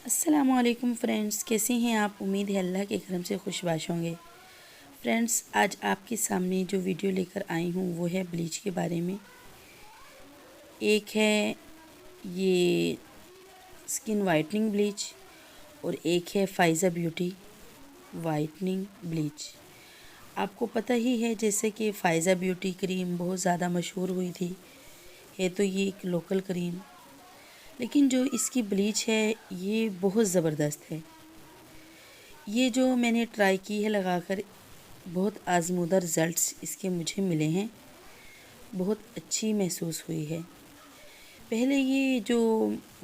अस्सलामुअलैकुम फ्रेंड्स, कैसे हैं आप। उम्मीद है अल्लाह के करम से खुशबाश होंगे। फ्रेंड्स, आज आपके सामने जो वीडियो लेकर आई हूँ वो है ब्लीच के बारे में। एक है ये स्किन वाइटनिंग ब्लीच और एक है फ़ाइज़ा ब्यूटी वाइटनिंग ब्लीच। आपको पता ही है जैसे कि फ़ाइज़ा ब्यूटी क्रीम बहुत ज़्यादा मशहूर हुई थी। है तो ये एक लोकल क्रीम, लेकिन जो इसकी ब्लीच है ये बहुत ज़बरदस्त है। ये जो मैंने ट्राई की है लगाकर, बहुत आज़मूदा रिज़ल्ट्स इसके मुझे मिले हैं। बहुत अच्छी महसूस हुई है। पहले ये जो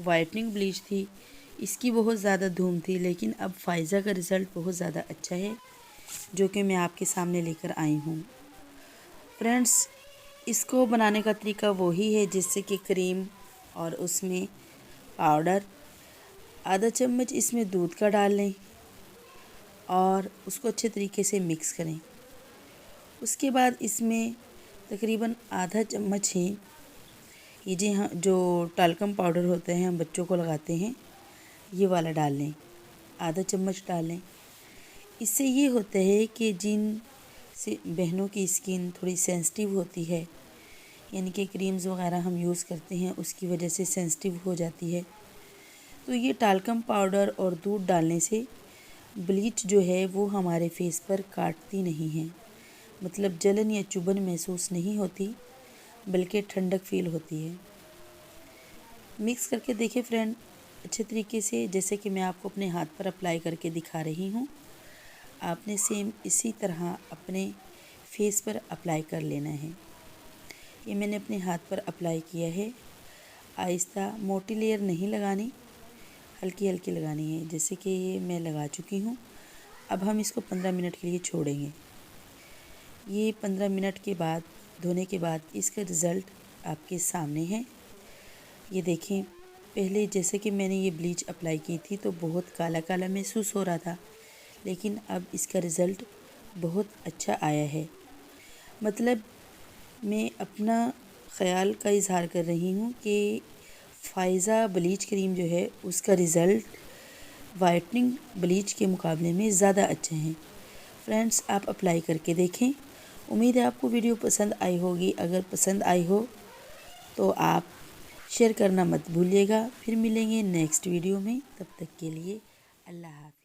वाइटनिंग ब्लीच थी इसकी बहुत ज़्यादा धूम थी, लेकिन अब फ़ाइज़ा का रिज़ल्ट बहुत ज़्यादा अच्छा है जो कि मैं आपके सामने लेकर आई हूँ। फ्रेंड्स, इसको बनाने का तरीका वही है जैसे कि क्रीम और उसमें पाउडर, आधा चम्मच इसमें दूध का डाल लें और उसको अच्छे तरीके से मिक्स करें। उसके बाद इसमें तकरीबन आधा चम्मच ही ये जो टाल्कम पाउडर होते हैं हम बच्चों को लगाते हैं, ये वाला डाल लें, आधा चम्मच डाल लें। इससे ये होता है कि जिन से बहनों की स्किन थोड़ी सेंसिटिव होती है, यानी कि क्रीम्स वगैरह हम यूज़ करते हैं उसकी वजह से सेंसिटिव हो जाती है, तो ये टाल्कम पाउडर और दूध डालने से ब्लीच जो है वो हमारे फेस पर काटती नहीं है। मतलब जलन या चुभन महसूस नहीं होती, बल्कि ठंडक फील होती है। मिक्स करके देखिए फ्रेंड अच्छे तरीके से, जैसे कि मैं आपको अपने हाथ पर अप्लाई करके दिखा रही हूँ। आपने सेम इसी तरह अपने फेस पर अप्लाई कर लेना है। ये मैंने अपने हाथ पर अप्लाई किया है। आहिस्ता, मोटी लेयर नहीं लगानी, हल्की हल्की लगानी है। जैसे कि ये मैं लगा चुकी हूँ। अब हम इसको 15 मिनट के लिए छोड़ेंगे। ये 15 मिनट के बाद धोने के बाद इसका रिज़ल्ट आपके सामने है। ये देखें, पहले जैसे कि मैंने ये ब्लीच अप्लाई की थी तो बहुत काला काला महसूस हो रहा था, लेकिन अब इसका रिज़ल्ट बहुत अच्छा आया है। मतलब मैं अपना ख़याल का इज़हार कर रही हूँ कि फ़ाइज़ा ब्लीच क्रीम जो है उसका रिज़ल्ट वाइटनिंग ब्लीच के मुकाबले में ज़्यादा अच्छे हैं। फ्रेंड्स, आप अप्लाई करके देखें। उम्मीद है आपको वीडियो पसंद आई होगी। अगर पसंद आई हो तो आप शेयर करना मत भूलिएगा। फिर मिलेंगे नेक्स्ट वीडियो में, तब तक के लिए अल्लाह हाफ़िज़।